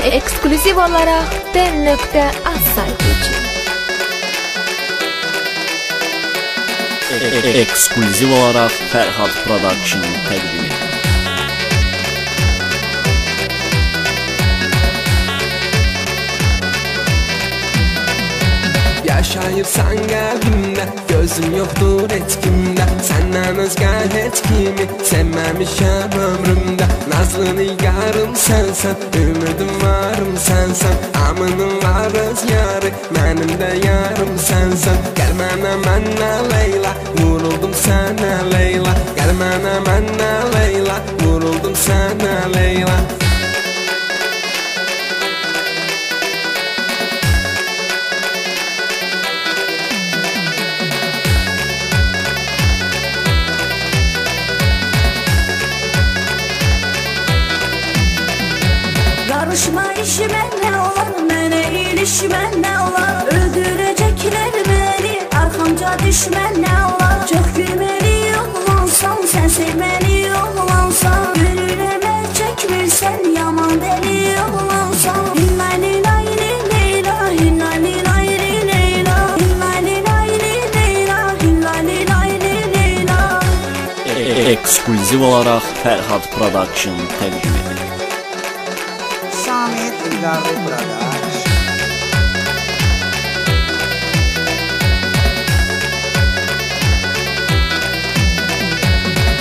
Ekskluziv olarak den.az saytı için. Ekskluziv olarak Ferhat Production təqdim edir. Yaşayırsan qəlbimdə, gözüm yoxdur etkimdə. Səndən özgə heç kimi sevməmişəm ömrümdə. Nazlı nigarım sənsən, ümidim varım sənsən. Amının var öz yarı, mənim də yarım sənsən. Gəl mənə Leyla, vuruldum sənə Leyla. Gəl mənə Leyla, vuruldum sənə Leyla. Karışma işime ne olar, mənə ilişmə nə olar. Öldürəcəklər məni, arxamca düşmə nə olar. Çox gülməli oğlansan, sən sevməli oğlansan. Gönlümə çəkmirsən, yaman dəli oğlansan. Hinnali layli Leyla, hinnali layli Leyla. Hinnali layli Leyla, hinnali layli Leyla. Ekskluziv olarak Ferhat Production təqdim edir. Samet İlgari Production.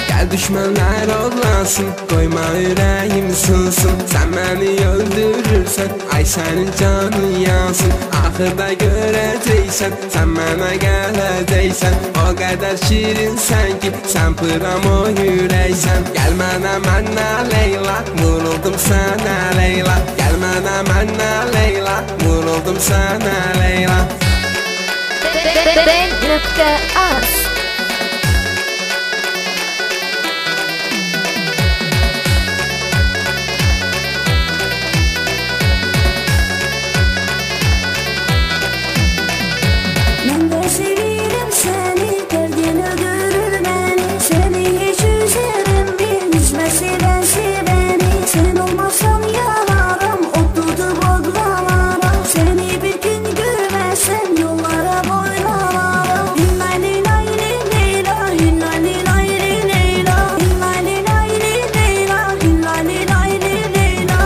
Gəl düşmənlər odlansın, qoyma ürəyim sılsın. Sən məni öldürürsən, ay sənin canın yansın. Axırda görəcəksən, sən mənə gələcəksən. O qədər şirinsən ki, sən pıram o ürəksən. Gəl mənə Leyla, vuruldum sənə Leyla. Gəl mənə Leyla, vuruldum sənə Leyla. Den.az Mən də sevirəm səni, dərdin öldürür məni. Səni heç üzərəm bil, üzməsən sevəni. Sən olmasan yanaram, otudub odlanaram. Səni bir gün görməsəm, yollara boylanaram. Hinnali layli Leyla, hinnali layli Leyla. Hinnali layli Leyla, hinnali layli Leyla.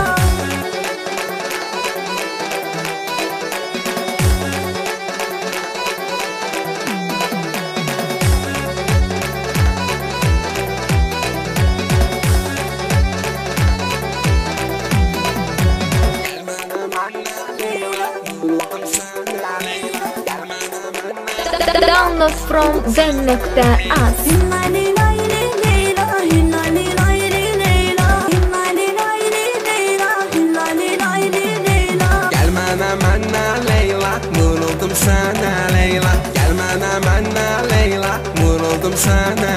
Download from den.az. Hinnali layli Leyla, hinnali layli Leyla. Hinnali layli Leyla, hinnali layli Leyla. Gəl mənə Leyla, vuruldum sənə Leyla. Gəl mənə Leyla, vuruldum sənə